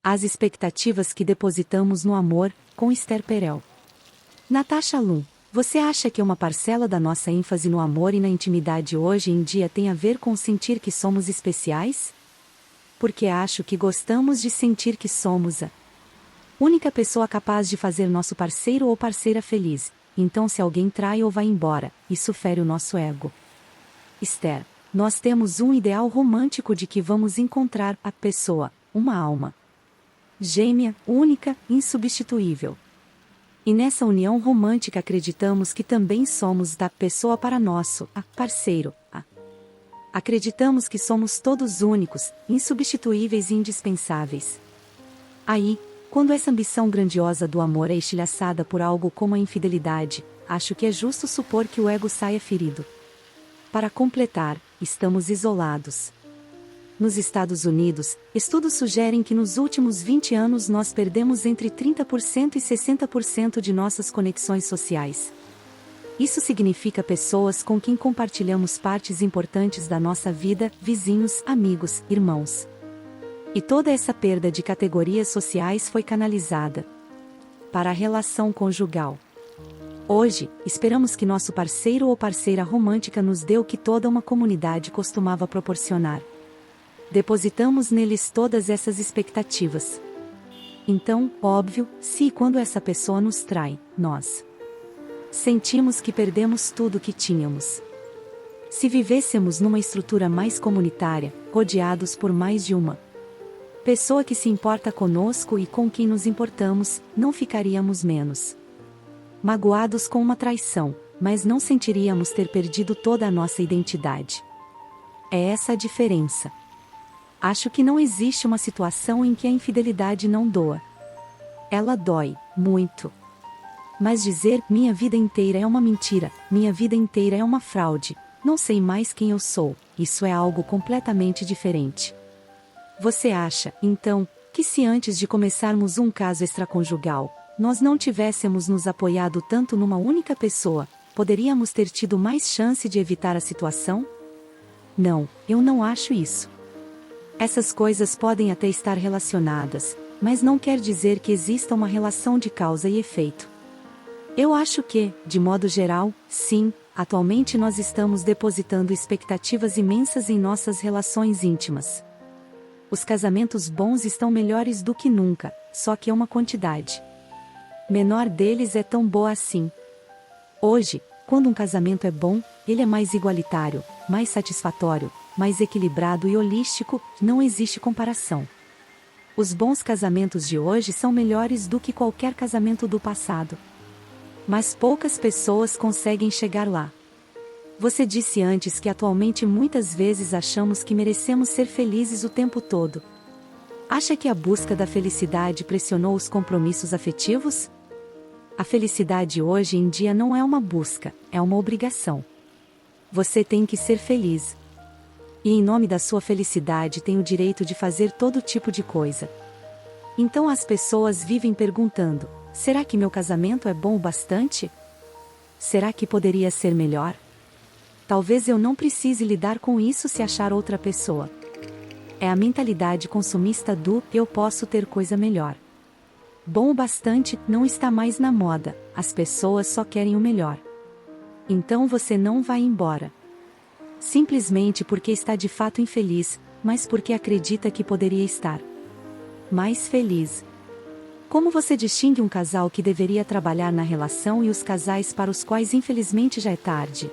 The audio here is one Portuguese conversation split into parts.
As expectativas que depositamos no amor, com Esther Perel. Natasha Lum, você acha que uma parcela da nossa ênfase no amor e na intimidade hoje em dia tem a ver com sentir que somos especiais? Porque acho que gostamos de sentir que somos a única pessoa capaz de fazer nosso parceiro ou parceira feliz, então se alguém trai ou vai embora, isso fere o nosso ego. Esther, nós temos um ideal romântico de que vamos encontrar a pessoa, uma alma gêmea, única, insubstituível. E nessa união romântica acreditamos que também somos da pessoa para nosso, parceiro, Acreditamos que somos todos únicos, insubstituíveis e indispensáveis. Aí, quando essa ambição grandiosa do amor é estilhaçada por algo como a infidelidade, acho que é justo supor que o ego saia ferido. Para completar, estamos isolados. Nos Estados Unidos, estudos sugerem que nos últimos 20 anos nós perdemos entre 30% e 60% de nossas conexões sociais. Isso significa pessoas com quem compartilhamos partes importantes da nossa vida, vizinhos, amigos, irmãos. E toda essa perda de categorias sociais foi canalizada para a relação conjugal. Hoje, esperamos que nosso parceiro ou parceira romântica nos dê o que toda uma comunidade costumava proporcionar. Depositamos neles todas essas expectativas. Então, óbvio, se e quando essa pessoa nos trai, nós sentimos que perdemos tudo o que tínhamos. Se vivêssemos numa estrutura mais comunitária, rodeados por mais de uma pessoa que se importa conosco e com quem nos importamos, não ficaríamos menos magoados com uma traição, mas não sentiríamos ter perdido toda a nossa identidade. É essa a diferença. Acho que não existe uma situação em que a infidelidade não doa. Ela dói, muito. Mas dizer, minha vida inteira é uma mentira, minha vida inteira é uma fraude, não sei mais quem eu sou, isso é algo completamente diferente. Você acha, então, que se antes de começarmos um caso extraconjugal, nós não tivéssemos nos apoiado tanto numa única pessoa, poderíamos ter tido mais chance de evitar a situação? Não, eu não acho isso. Essas coisas podem até estar relacionadas, mas não quer dizer que exista uma relação de causa e efeito. Eu acho que, de modo geral, sim, atualmente nós estamos depositando expectativas imensas em nossas relações íntimas. Os casamentos bons estão melhores do que nunca, só que é uma quantidade menor deles é tão boa assim. Hoje, quando um casamento é bom, ele é mais igualitário, mais satisfatório, mais equilibrado e holístico, não existe comparação. Os bons casamentos de hoje são melhores do que qualquer casamento do passado. Mas poucas pessoas conseguem chegar lá. Você disse antes que atualmente muitas vezes achamos que merecemos ser felizes o tempo todo. Acha que a busca da felicidade pressionou os compromissos afetivos? A felicidade hoje em dia não é uma busca, é uma obrigação. Você tem que ser feliz. E em nome da sua felicidade tem o direito de fazer todo tipo de coisa. Então as pessoas vivem perguntando, será que meu casamento é bom o bastante? Será que poderia ser melhor? Talvez eu não precise lidar com isso se achar outra pessoa. É a mentalidade consumista do eu posso ter coisa melhor. Bom o bastante não está mais na moda, as pessoas só querem o melhor. Então você não vai embora. Simplesmente porque está de fato infeliz, mas porque acredita que poderia estar mais feliz. Como você distingue um casal que deveria trabalhar na relação e os casais para os quais infelizmente já é tarde?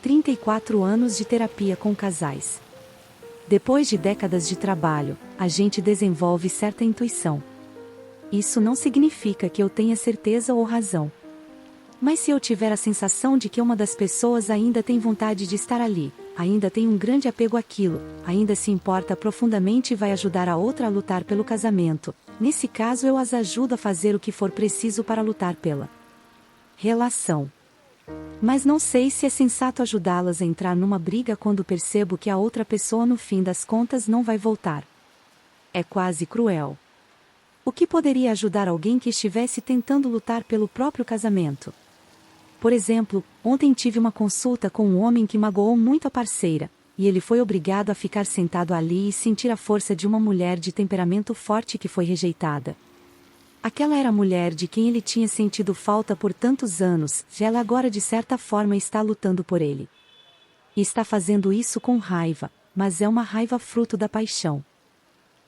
34 anos de terapia com casais. Depois de décadas de trabalho, a gente desenvolve certa intuição. Isso não significa que eu tenha certeza ou razão. Mas se eu tiver a sensação de que uma das pessoas ainda tem vontade de estar ali, ainda tem um grande apego àquilo, ainda se importa profundamente e vai ajudar a outra a lutar pelo casamento, nesse caso eu as ajudo a fazer o que for preciso para lutar pela relação. Mas não sei se é sensato ajudá-las a entrar numa briga quando percebo que a outra pessoa no fim das contas não vai voltar. É quase cruel. O que poderia ajudar alguém que estivesse tentando lutar pelo próprio casamento? Por exemplo, ontem tive uma consulta com um homem que magoou muito a parceira, e ele foi obrigado a ficar sentado ali e sentir a força de uma mulher de temperamento forte que foi rejeitada. Aquela era a mulher de quem ele tinha sentido falta por tantos anos, e ela agora de certa forma está lutando por ele. E está fazendo isso com raiva, mas é uma raiva fruto da paixão.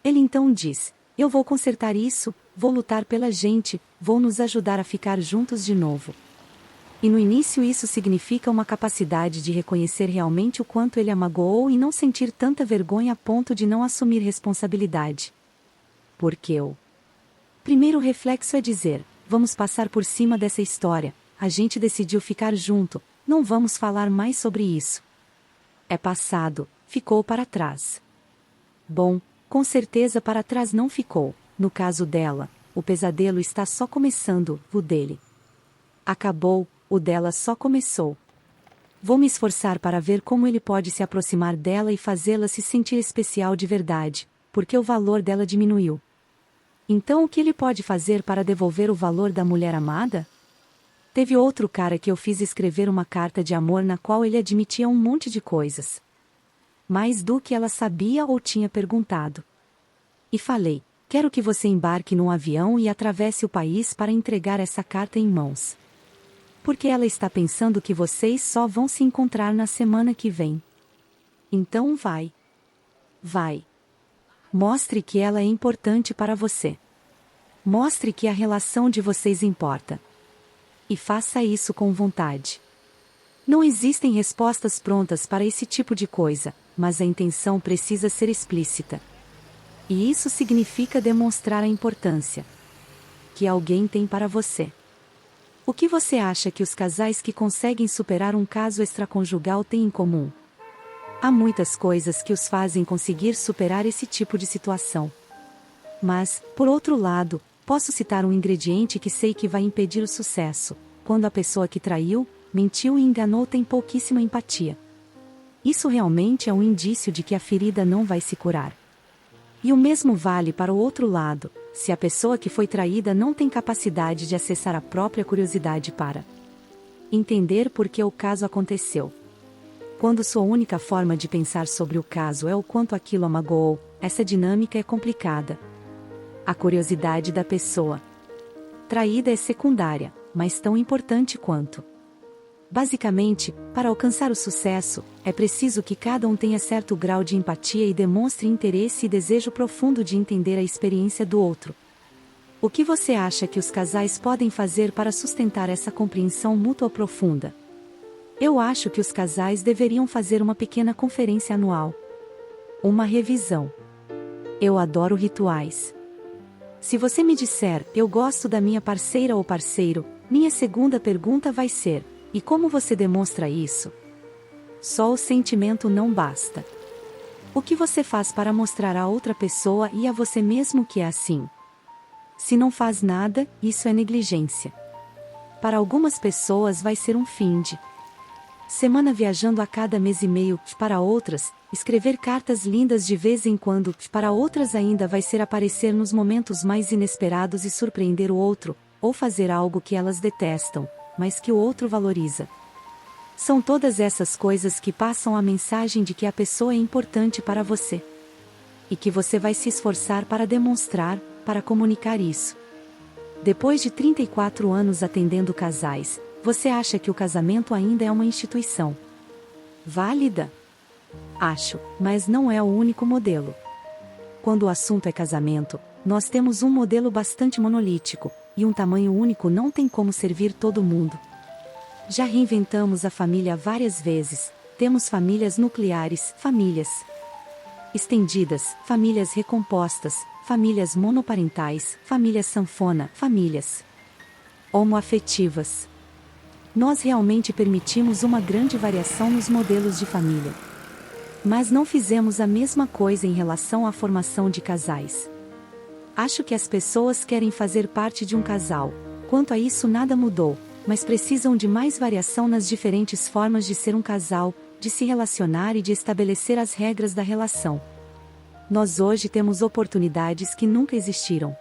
Ele então diz: eu vou consertar isso, vou lutar pela gente, vou nos ajudar a ficar juntos de novo. E no início isso significa uma capacidade de reconhecer realmente o quanto ele a magoou e não sentir tanta vergonha a ponto de não assumir responsabilidade. Porque o primeiro reflexo é dizer: vamos passar por cima dessa história, a gente decidiu ficar junto, não vamos falar mais sobre isso. É passado, ficou para trás. Bom, com certeza para trás não ficou, no caso dela, o pesadelo está só começando, o dele acabou, o dela só começou. Vou me esforçar para ver como ele pode se aproximar dela e fazê-la se sentir especial de verdade, porque o valor dela diminuiu. Então o que ele pode fazer para devolver o valor da mulher amada? Teve outro cara que eu fiz escrever uma carta de amor na qual ele admitia um monte de coisas. Mais do que ela sabia ou tinha perguntado. E falei: quero que você embarque num avião e atravesse o país para entregar essa carta em mãos. Porque ela está pensando que vocês só vão se encontrar na semana que vem. Então vai. Vai. Mostre que ela é importante para você. Mostre que a relação de vocês importa. E faça isso com vontade. Não existem respostas prontas para esse tipo de coisa, mas a intenção precisa ser explícita. E isso significa demonstrar a importância que alguém tem para você. O que você acha que os casais que conseguem superar um caso extraconjugal têm em comum? Há muitas coisas que os fazem conseguir superar esse tipo de situação. Mas, por outro lado, posso citar um ingrediente que sei que vai impedir o sucesso: quando a pessoa que traiu, mentiu e enganou tem pouquíssima empatia. Isso realmente é um indício de que a ferida não vai se curar. E o mesmo vale para o outro lado: se a pessoa que foi traída não tem capacidade de acessar a própria curiosidade para entender por que o caso aconteceu. Quando sua única forma de pensar sobre o caso é o quanto aquilo a magoou, essa dinâmica é complicada. A curiosidade da pessoa traída é secundária, mas tão importante quanto. Basicamente, para alcançar o sucesso, é preciso que cada um tenha certo grau de empatia e demonstre interesse e desejo profundo de entender a experiência do outro. O que você acha que os casais podem fazer para sustentar essa compreensão mútua profunda? Eu acho que os casais deveriam fazer uma pequena conferência anual. Uma revisão. Eu adoro rituais. Se você me disser: eu gosto da minha parceira ou parceiro, minha segunda pergunta vai ser: e como você demonstra isso? Só o sentimento não basta. O que você faz para mostrar a outra pessoa e a você mesmo que é assim? Se não faz nada, isso é negligência. Para algumas pessoas vai ser um fim de semana viajando a cada mês e meio, para outras, escrever cartas lindas de vez em quando, para outras ainda vai ser aparecer nos momentos mais inesperados e surpreender o outro, ou fazer algo que elas detestam, mas que o outro valoriza. São todas essas coisas que passam a mensagem de que a pessoa é importante para você. E que você vai se esforçar para demonstrar, para comunicar isso. Depois de 34 anos atendendo casais, você acha que o casamento ainda é uma instituição válida? Acho, mas não é o único modelo. Quando o assunto é casamento, nós temos um modelo bastante monolítico, e um tamanho único não tem como servir todo mundo. Já reinventamos a família várias vezes, temos famílias nucleares, famílias estendidas, famílias recompostas, famílias monoparentais, famílias sanfona, famílias homoafetivas. Nós realmente permitimos uma grande variação nos modelos de família. Mas não fizemos a mesma coisa em relação à formação de casais. Acho que as pessoas querem fazer parte de um casal. Quanto a isso nada mudou, mas precisam de mais variação nas diferentes formas de ser um casal, de se relacionar e de estabelecer as regras da relação. Nós hoje temos oportunidades que nunca existiram.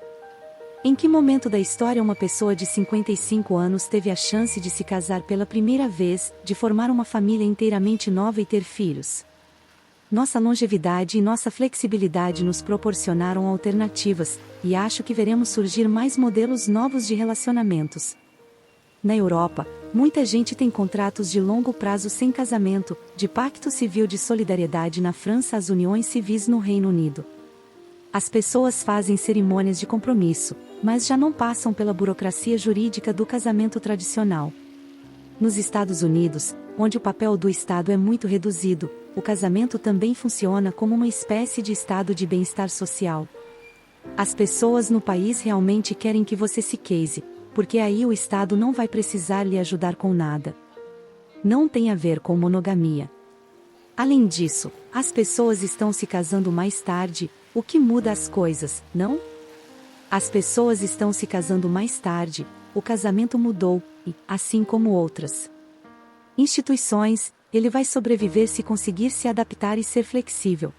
Em que momento da história uma pessoa de 55 anos teve a chance de se casar pela primeira vez, de formar uma família inteiramente nova e ter filhos? Nossa longevidade e nossa flexibilidade nos proporcionaram alternativas, e acho que veremos surgir mais modelos novos de relacionamentos. Na Europa, muita gente tem contratos de longo prazo sem casamento, de pacto civil de solidariedade na França às uniões civis no Reino Unido. As pessoas fazem cerimônias de compromisso, mas já não passam pela burocracia jurídica do casamento tradicional. Nos Estados Unidos, onde o papel do Estado é muito reduzido, o casamento também funciona como uma espécie de estado de bem-estar social. As pessoas no país realmente querem que você se case, porque aí o Estado não vai precisar lhe ajudar com nada. Não tem a ver com monogamia. Além disso, as pessoas estão se casando mais tarde, o que muda as coisas, não? As pessoas estão se casando mais tarde, o casamento mudou, e, assim como outras instituições, ele vai sobreviver se conseguir se adaptar e ser flexível.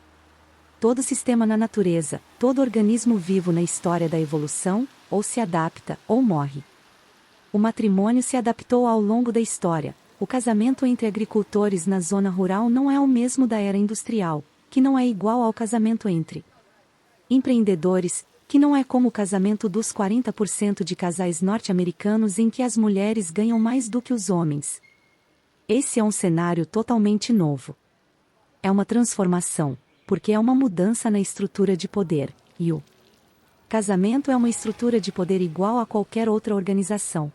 Todo sistema na natureza, todo organismo vivo na história da evolução, ou se adapta, ou morre. O matrimônio se adaptou ao longo da história. O casamento entre agricultores na zona rural não é o mesmo da era industrial, que não é igual ao casamento entre empreendedores, que não é como o casamento dos 40% de casais norte-americanos em que as mulheres ganham mais do que os homens. Esse é um cenário totalmente novo. É uma transformação, porque é uma mudança na estrutura de poder, e o casamento é uma estrutura de poder igual a qualquer outra organização.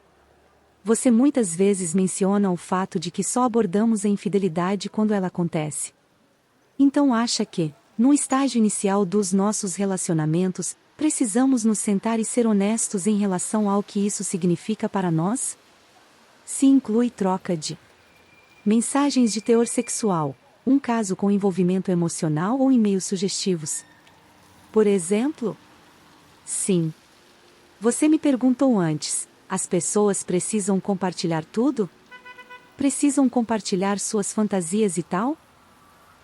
Você muitas vezes menciona o fato de que só abordamos a infidelidade quando ela acontece. Então acha que, no estágio inicial dos nossos relacionamentos, precisamos nos sentar e ser honestos em relação ao que isso significa para nós? Se inclui troca de mensagens de teor sexual, um caso com envolvimento emocional ou e-mails sugestivos. Por exemplo? Sim. Você me perguntou antes, as pessoas precisam compartilhar tudo? Precisam compartilhar suas fantasias e tal?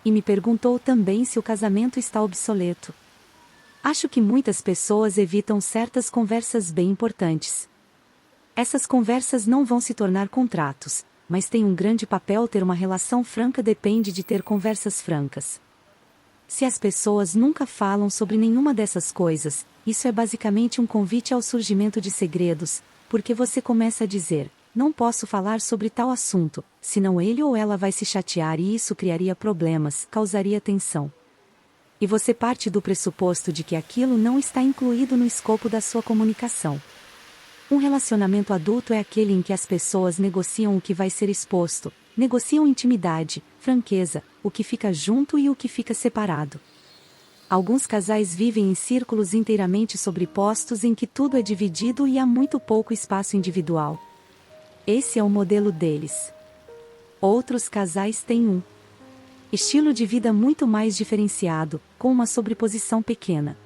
E me perguntou também se o casamento está obsoleto. Acho que muitas pessoas evitam certas conversas bem importantes. Essas conversas não vão se tornar contratos, mas tem um grande papel ter uma relação franca depende de ter conversas francas. Se as pessoas nunca falam sobre nenhuma dessas coisas, isso é basicamente um convite ao surgimento de segredos, porque você começa a dizer, não posso falar sobre tal assunto, senão ele ou ela vai se chatear e isso criaria problemas, causaria tensão. E você parte do pressuposto de que aquilo não está incluído no escopo da sua comunicação. Um relacionamento adulto é aquele em que as pessoas negociam o que vai ser exposto, negociam intimidade, franqueza, o que fica junto e o que fica separado. Alguns casais vivem em círculos inteiramente sobrepostos em que tudo é dividido e há muito pouco espaço individual. Esse é o modelo deles. Outros casais têm um estilo de vida muito mais diferenciado, com uma sobreposição pequena.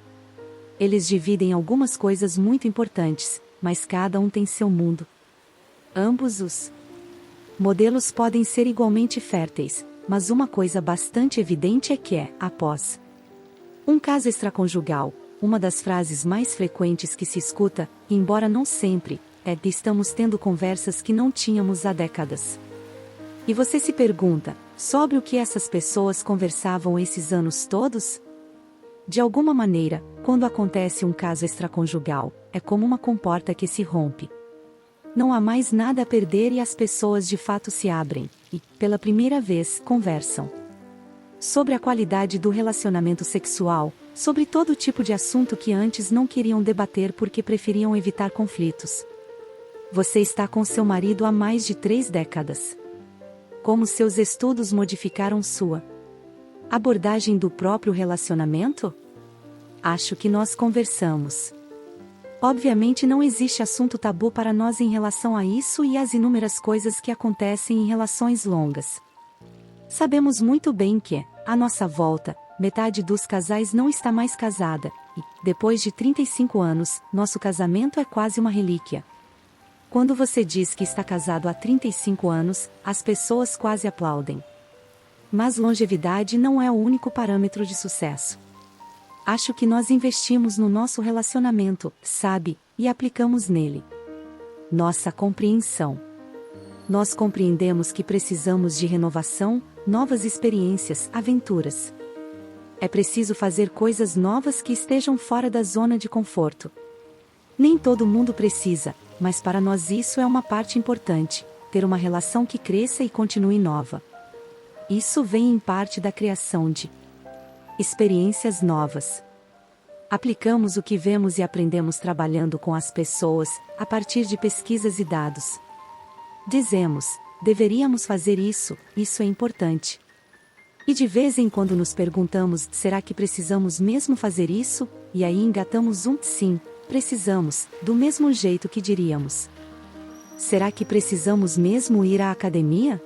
Eles dividem algumas coisas muito importantes, mas cada um tem seu mundo. Ambos os modelos podem ser igualmente férteis, mas uma coisa bastante evidente é que após um caso extraconjugal, uma das frases mais frequentes que se escuta, embora não sempre, é de estamos tendo conversas que não tínhamos há décadas. E você se pergunta, sobre o que essas pessoas conversavam esses anos todos? De alguma maneira, quando acontece um caso extraconjugal, é como uma comporta que se rompe. Não há mais nada a perder e as pessoas de fato se abrem, e, pela primeira vez, conversam sobre a qualidade do relacionamento sexual, sobre todo tipo de assunto que antes não queriam debater porque preferiam evitar conflitos. Você está com seu marido há mais de 3 décadas. Como seus estudos modificaram sua abordagem do próprio relacionamento? Acho que nós conversamos. Obviamente não existe assunto tabu para nós em relação a isso e às inúmeras coisas que acontecem em relações longas. Sabemos muito bem que, à nossa volta, metade dos casais não está mais casada, e, depois de 35 anos, nosso casamento é quase uma relíquia. Quando você diz que está casado há 35 anos, as pessoas quase aplaudem. Mas longevidade não é o único parâmetro de sucesso. Acho que nós investimos no nosso relacionamento, sabe, e aplicamos nele nossa compreensão. Nós compreendemos que precisamos de renovação, novas experiências, aventuras. É preciso fazer coisas novas que estejam fora da zona de conforto. Nem todo mundo precisa, mas para nós isso é uma parte importante, ter uma relação que cresça e continue nova. Isso vem em parte da criação de experiências novas. Aplicamos o que vemos e aprendemos trabalhando com as pessoas, a partir de pesquisas e dados. Dizemos, deveríamos fazer isso, isso é importante. E de vez em quando nos perguntamos, será que precisamos mesmo fazer isso? E aí engatamos sim, precisamos, do mesmo jeito que diríamos. Será que precisamos mesmo ir à academia?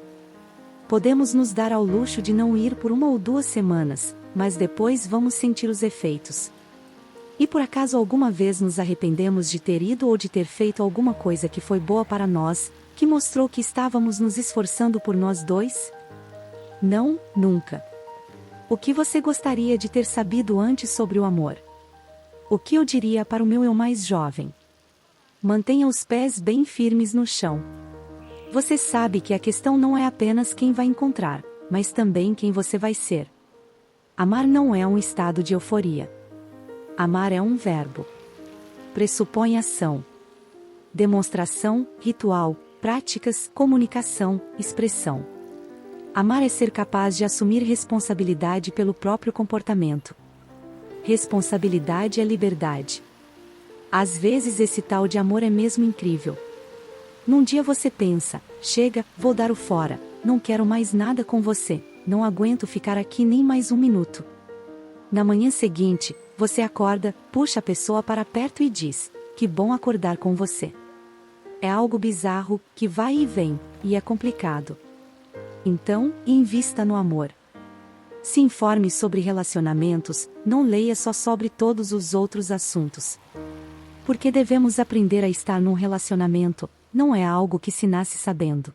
Podemos nos dar ao luxo de não ir por 1 ou 2 semanas, mas depois vamos sentir os efeitos. E por acaso alguma vez nos arrependemos de ter ido ou de ter feito alguma coisa que foi boa para nós, que mostrou que estávamos nos esforçando por nós dois? Não, nunca. O que você gostaria de ter sabido antes sobre o amor? O que eu diria para o meu eu mais jovem? Mantenha os pés bem firmes no chão. Você sabe que a questão não é apenas quem vai encontrar, mas também quem você vai ser. Amar não é um estado de euforia. Amar é um verbo. Pressupõe ação, demonstração, ritual, práticas, comunicação, expressão. Amar é ser capaz de assumir responsabilidade pelo próprio comportamento. Responsabilidade é liberdade. Às vezes esse tal de amor é mesmo incrível. Num dia você pensa, chega, vou dar o fora, não quero mais nada com você, não aguento ficar aqui nem mais 1 minuto. Na manhã seguinte, você acorda, puxa a pessoa para perto e diz, que bom acordar com você. É algo bizarro, que vai e vem, e é complicado. Então, invista no amor. Se informe sobre relacionamentos, não leia só sobre todos os outros assuntos. Porque devemos aprender a estar num relacionamento, não é algo que se nasce sabendo.